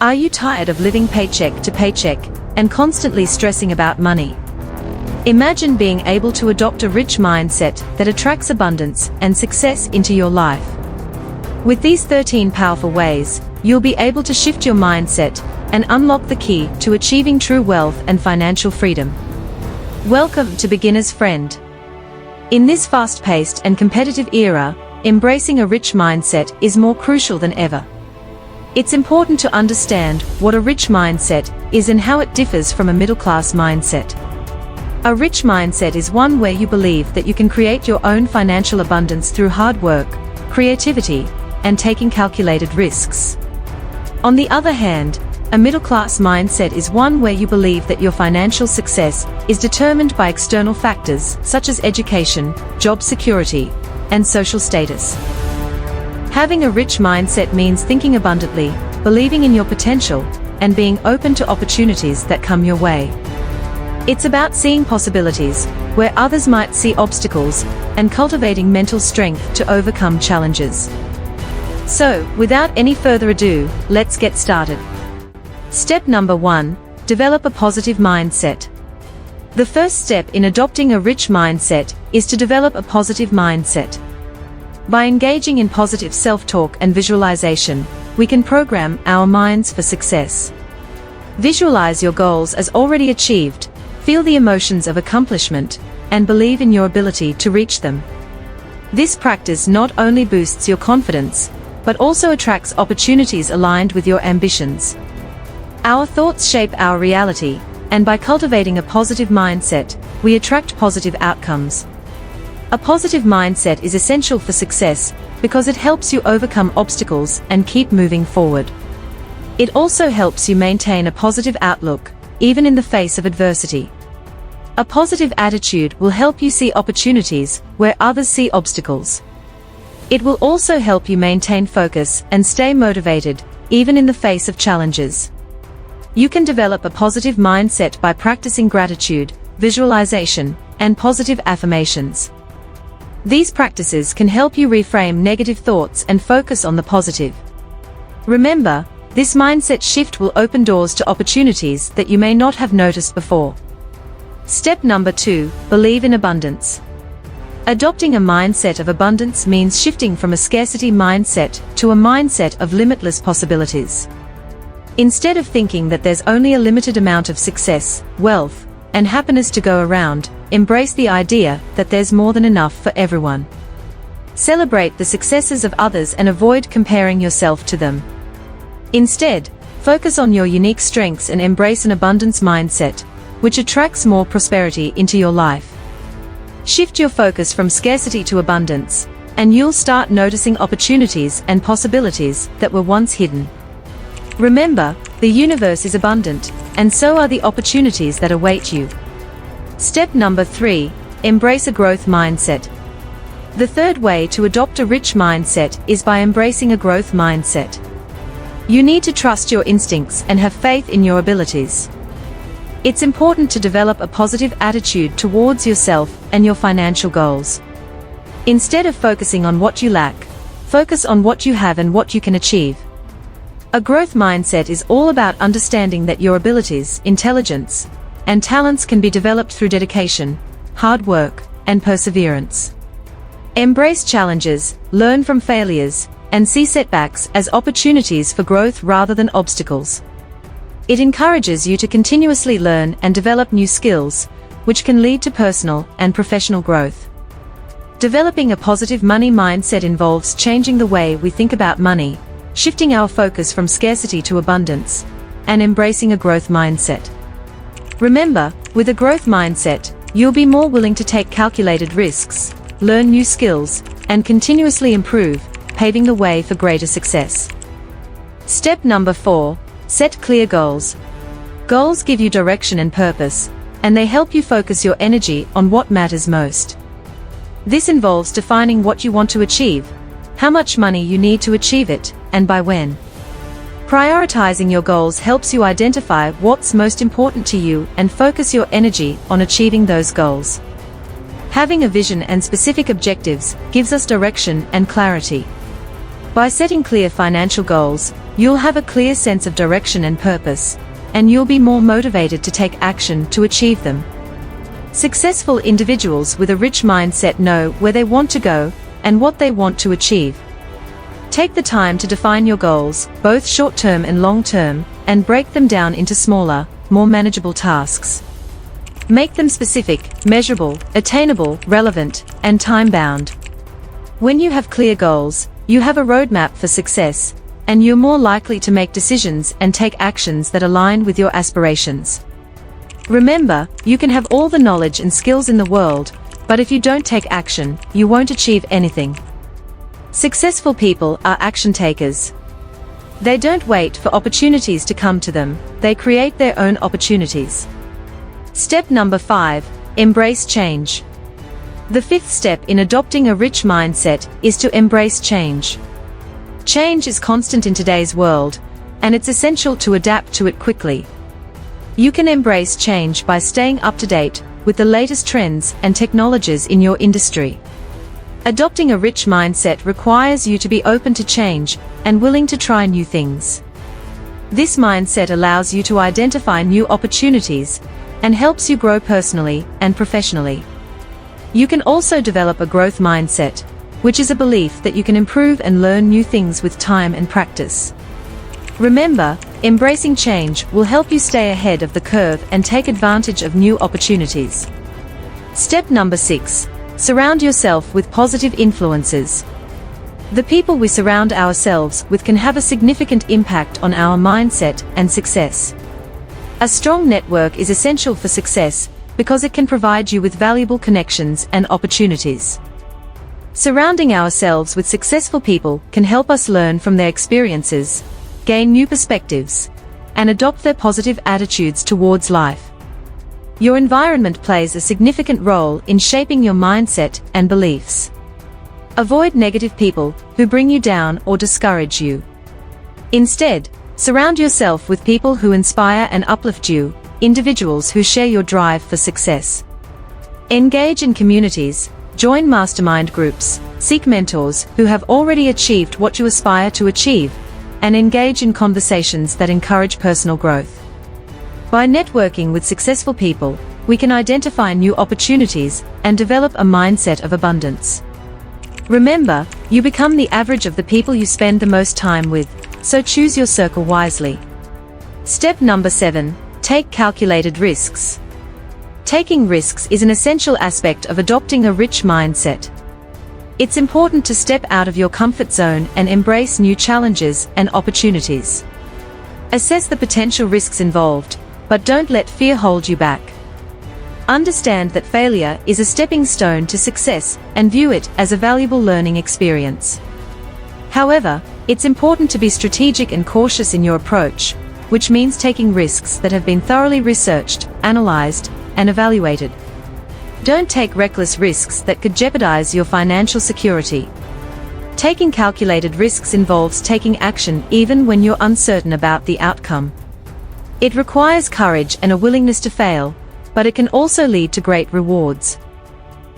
Are you tired of living paycheck to paycheck and constantly stressing about money? Imagine being able to adopt a rich mindset that attracts abundance and success into your life. With these 13 powerful ways, you'll be able to shift your mindset and unlock the key to achieving true wealth and financial freedom. Welcome to Beginner's Friend. In this fast-paced and competitive era, embracing a rich mindset is more crucial than ever. It's important to understand what a rich mindset is and how it differs from a middle-class mindset. A rich mindset is one where you believe that you can create your own financial abundance through hard work, creativity, and taking calculated risks. On the other hand, a middle-class mindset is one where you believe that your financial success is determined by external factors such as education, job security, and social status. Having a rich mindset means thinking abundantly, believing in your potential, and being open to opportunities that come your way. It's about seeing possibilities where others might see obstacles and cultivating mental strength to overcome challenges. So, without any further ado, let's get started. Step number 1. Develop a positive mindset. The first step in adopting a rich mindset is to develop a positive mindset. By engaging in positive self-talk and visualization, we can program our minds for success. Visualize your goals as already achieved, feel the emotions of accomplishment, and believe in your ability to reach them. This practice not only boosts your confidence, but also attracts opportunities aligned with your ambitions. Our thoughts shape our reality, and by cultivating a positive mindset, we attract positive outcomes. A positive mindset is essential for success because it helps you overcome obstacles and keep moving forward. It also helps you maintain a positive outlook, even in the face of adversity. A positive attitude will help you see opportunities where others see obstacles. It will also help you maintain focus and stay motivated, even in the face of challenges. You can develop a positive mindset by practicing gratitude, visualization, and positive affirmations. These practices can help you reframe negative thoughts and focus on the positive. Remember, this mindset shift will open doors to opportunities that you may not have noticed before. Step number 2. Believe in abundance. Adopting a mindset of abundance means shifting from a scarcity mindset to a mindset of limitless possibilities. Instead of thinking that there's only a limited amount of success, wealth, and happiness to go around, embrace the idea that there's more than enough for everyone. Celebrate the successes of others and avoid comparing yourself to them. Instead, focus on your unique strengths and embrace an abundance mindset, which attracts more prosperity into your life. Shift your focus from scarcity to abundance, and you'll start noticing opportunities and possibilities that were once hidden. Remember, the universe is abundant, and so are the opportunities that await you. Step number 3. Embrace a growth mindset. The third way to adopt a rich mindset is by embracing a growth mindset. You need to trust your instincts and have faith in your abilities. It's important to develop a positive attitude towards yourself and your financial goals. Instead of focusing on what you lack, focus on what you have and what you can achieve. A growth mindset is all about understanding that your abilities, intelligence, and talents can be developed through dedication, hard work, and perseverance. Embrace challenges, learn from failures, and see setbacks as opportunities for growth rather than obstacles. It encourages you to continuously learn and develop new skills, which can lead to personal and professional growth. Developing a positive money mindset involves changing the way we think about money, shifting our focus from scarcity to abundance, and embracing a growth mindset. Remember, with a growth mindset, you'll be more willing to take calculated risks, learn new skills, and continuously improve, paving the way for greater success. Step number 4. Set clear goals. Goals give you direction and purpose, and they help you focus your energy on what matters most. This involves defining what you want to achieve, how much money you need to achieve it, and by when. Prioritizing your goals helps you identify what's most important to you and focus your energy on achieving those goals. Having a vision and specific objectives gives us direction and clarity. By setting clear financial goals, you'll have a clear sense of direction and purpose, and you'll be more motivated to take action to achieve them. Successful individuals with a rich mindset know where they want to go and what they want to achieve. Take the time to define your goals, both short-term and long-term, and break them down into smaller, more manageable tasks. Make them specific, measurable, attainable, relevant, and time-bound. When you have clear goals, you have a roadmap for success, and you're more likely to make decisions and take actions that align with your aspirations. Remember, you can have all the knowledge and skills in the world, but if you don't take action, you won't achieve anything. Successful people are action takers. They don't wait for opportunities to come to them, they create their own opportunities. Step number 5, embrace change. The fifth step in adopting a rich mindset is to embrace change. Change is constant in today's world, and it's essential to adapt to it quickly. You can embrace change by staying up to date with the latest trends and technologies in your industry. Adopting a rich mindset requires you to be open to change and willing to try new things. This mindset allows you to identify new opportunities and helps you grow personally and professionally. You can also develop a growth mindset, which is a belief that you can improve and learn new things with time and practice. Remember, embracing change will help you stay ahead of the curve and take advantage of new opportunities. Step number 6. Surround yourself with positive influences. The people we surround ourselves with can have a significant impact on our mindset and success. A strong network is essential for success because it can provide you with valuable connections and opportunities. Surrounding ourselves with successful people can help us learn from their experiences, gain new perspectives, and adopt their positive attitudes towards life. Your environment plays a significant role in shaping your mindset and beliefs. Avoid negative people who bring you down or discourage you. Instead, surround yourself with people who inspire and uplift you, individuals who share your drive for success. Engage in communities, join mastermind groups, seek mentors who have already achieved what you aspire to achieve, and engage in conversations that encourage personal growth. By networking with successful people, we can identify new opportunities and develop a mindset of abundance. Remember, you become the average of the people you spend the most time with, so choose your circle wisely. Step number 7. Take calculated risks. Taking risks is an essential aspect of adopting a rich mindset. It's important to step out of your comfort zone and embrace new challenges and opportunities. Assess the potential risks involved, but don't let fear hold you back. Understand that failure is a stepping stone to success and view it as a valuable learning experience. However, it's important to be strategic and cautious in your approach, which means taking risks that have been thoroughly researched, analyzed, and evaluated. Don't take reckless risks that could jeopardize your financial security. Taking calculated risks involves taking action even when you're uncertain about the outcome. It requires courage and a willingness to fail, but it can also lead to great rewards.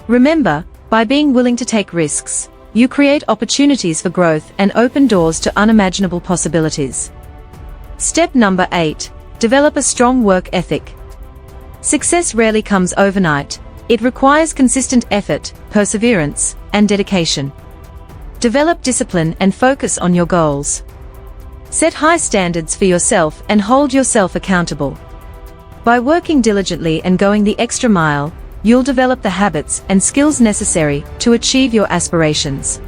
Remember, by being willing to take risks, you create opportunities for growth and open doors to unimaginable possibilities. Step number 8. Develop a strong work ethic. Success rarely comes overnight. It requires consistent effort, perseverance, and dedication. Develop discipline and focus on your goals. Set high standards for yourself and hold yourself accountable. By working diligently and going the extra mile, you'll develop the habits and skills necessary to achieve your aspirations.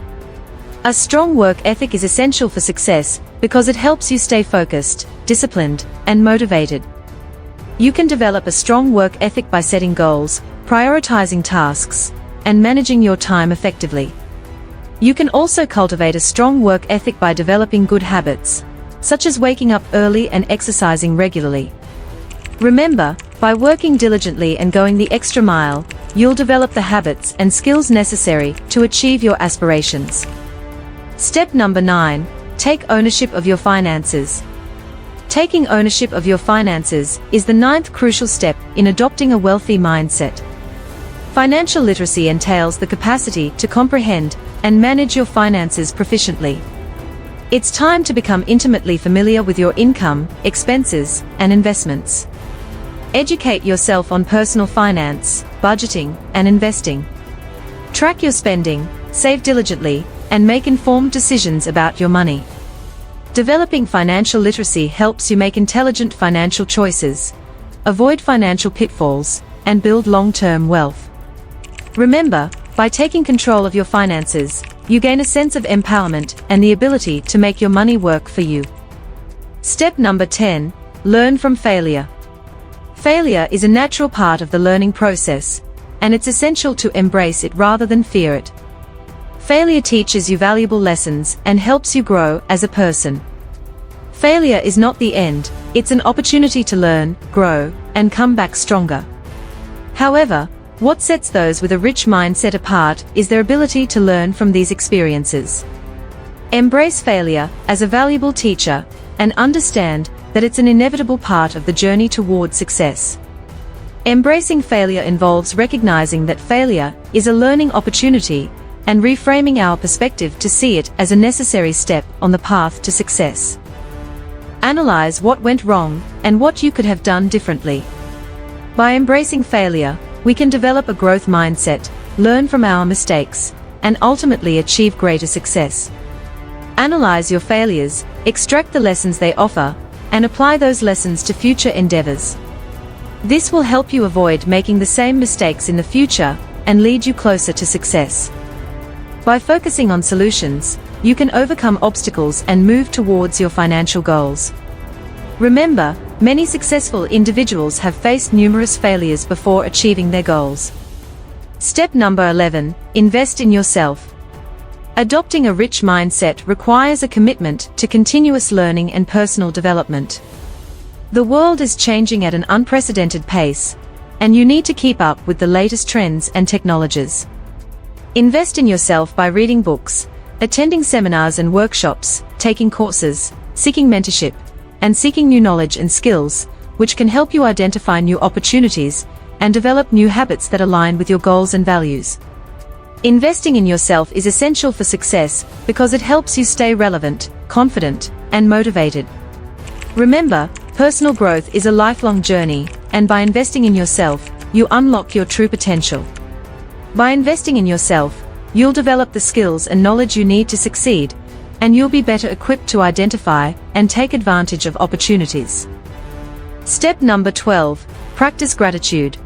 A strong work ethic is essential for success because it helps you stay focused, disciplined, and motivated. You can develop a strong work ethic by setting goals, prioritizing tasks, and managing your time effectively. You can also cultivate a strong work ethic by developing good habits, such as waking up early and exercising regularly. Remember, by working diligently and going the extra mile, you'll develop the habits and skills necessary to achieve your aspirations. Step number 9. Take ownership of your finances. Taking ownership of your finances is the 9th crucial step in adopting a wealthy mindset. Financial literacy entails the capacity to comprehend and manage your finances proficiently. It's time to become intimately familiar with your income, expenses, and investments. Educate yourself on personal finance, budgeting, and investing. Track your spending, save diligently, and make informed decisions about your money. Developing financial literacy helps you make intelligent financial choices, avoid financial pitfalls, and build long-term wealth. Remember, by taking control of your finances, you gain a sense of empowerment and the ability to make your money work for you. Step number 10. Learn from failure. Failure is a natural part of the learning process, and it's essential to embrace it rather than fear it. Failure teaches you valuable lessons and helps you grow as a person. Failure is not the end, it's an opportunity to learn, grow, and come back stronger. However, what sets those with a rich mindset apart is their ability to learn from these experiences. Embrace failure as a valuable teacher and understand that it's an inevitable part of the journey toward success. Embracing failure involves recognizing that failure is a learning opportunity and reframing our perspective to see it as a necessary step on the path to success. Analyze what went wrong and what you could have done differently. By embracing failure, we can develop a growth mindset, learn from our mistakes, and ultimately achieve greater success. Analyze your failures, extract the lessons they offer, and apply those lessons to future endeavors. This will help you avoid making the same mistakes in the future and lead you closer to success. By focusing on solutions, you can overcome obstacles and move towards your financial goals. Remember, many successful individuals have faced numerous failures before achieving their goals. Step number 11. Invest in yourself. Adopting a rich mindset requires a commitment to continuous learning and personal development. The world is changing at an unprecedented pace, and you need to keep up with the latest trends and technologies. Invest in yourself by reading books, attending seminars and workshops, taking courses, seeking mentorship, and seeking new knowledge and skills, which can help you identify new opportunities and develop new habits that align with your goals and values. Investing in yourself is essential for success because it helps you stay relevant, confident, and motivated. Remember, personal growth is a lifelong journey, and by investing in yourself, you unlock your true potential. By investing in yourself, you'll develop the skills and knowledge you need to succeed, and you'll be better equipped to identify and take advantage of opportunities. Step number 12. Practice gratitude.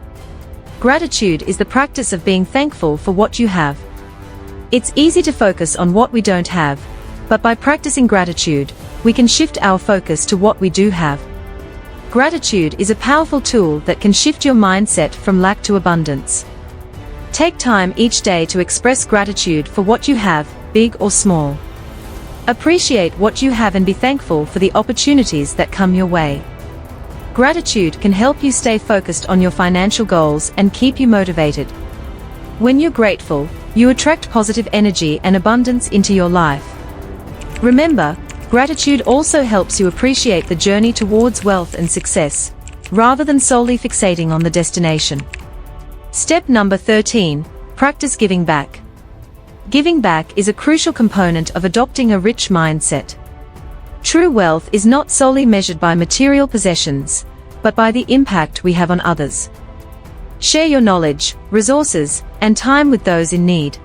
Gratitude is the practice of being thankful for what you have. It's easy to focus on what we don't have, but by practicing gratitude, we can shift our focus to what we do have. Gratitude is a powerful tool that can shift your mindset from lack to abundance. Take time each day to express gratitude for what you have, big or small. Appreciate what you have and be thankful for the opportunities that come your way. Gratitude can help you stay focused on your financial goals and keep you motivated. When you're grateful, you attract positive energy and abundance into your life. Remember, gratitude also helps you appreciate the journey towards wealth and success, rather than solely fixating on the destination. Step number 13. Practice giving back. Giving back is a crucial component of adopting a rich mindset. True wealth is not solely measured by material possessions, but by the impact we have on others. Share your knowledge, resources, and time with those in need.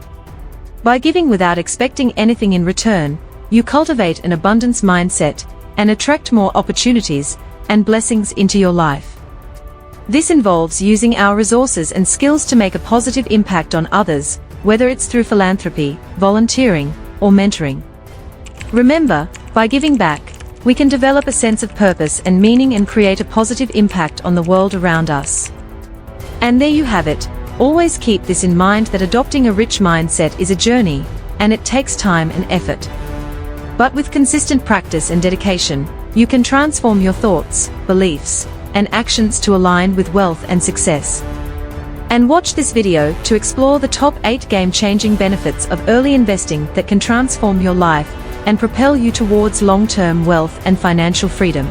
By giving without expecting anything in return, you cultivate an abundance mindset and attract more opportunities and blessings into your life. This involves using our resources and skills to make a positive impact on others, whether it's through philanthropy, volunteering, or mentoring. Remember, by giving back, we can develop a sense of purpose and meaning and create a positive impact on the world around us. And there you have it. Always keep this in mind that adopting a rich mindset is a journey, and it takes time and effort. But with consistent practice and dedication, you can transform your thoughts, beliefs, and actions to align with wealth and success. And watch this video to explore the top 8 game-changing benefits of early investing that can transform your life and propel you towards long-term wealth and financial freedom.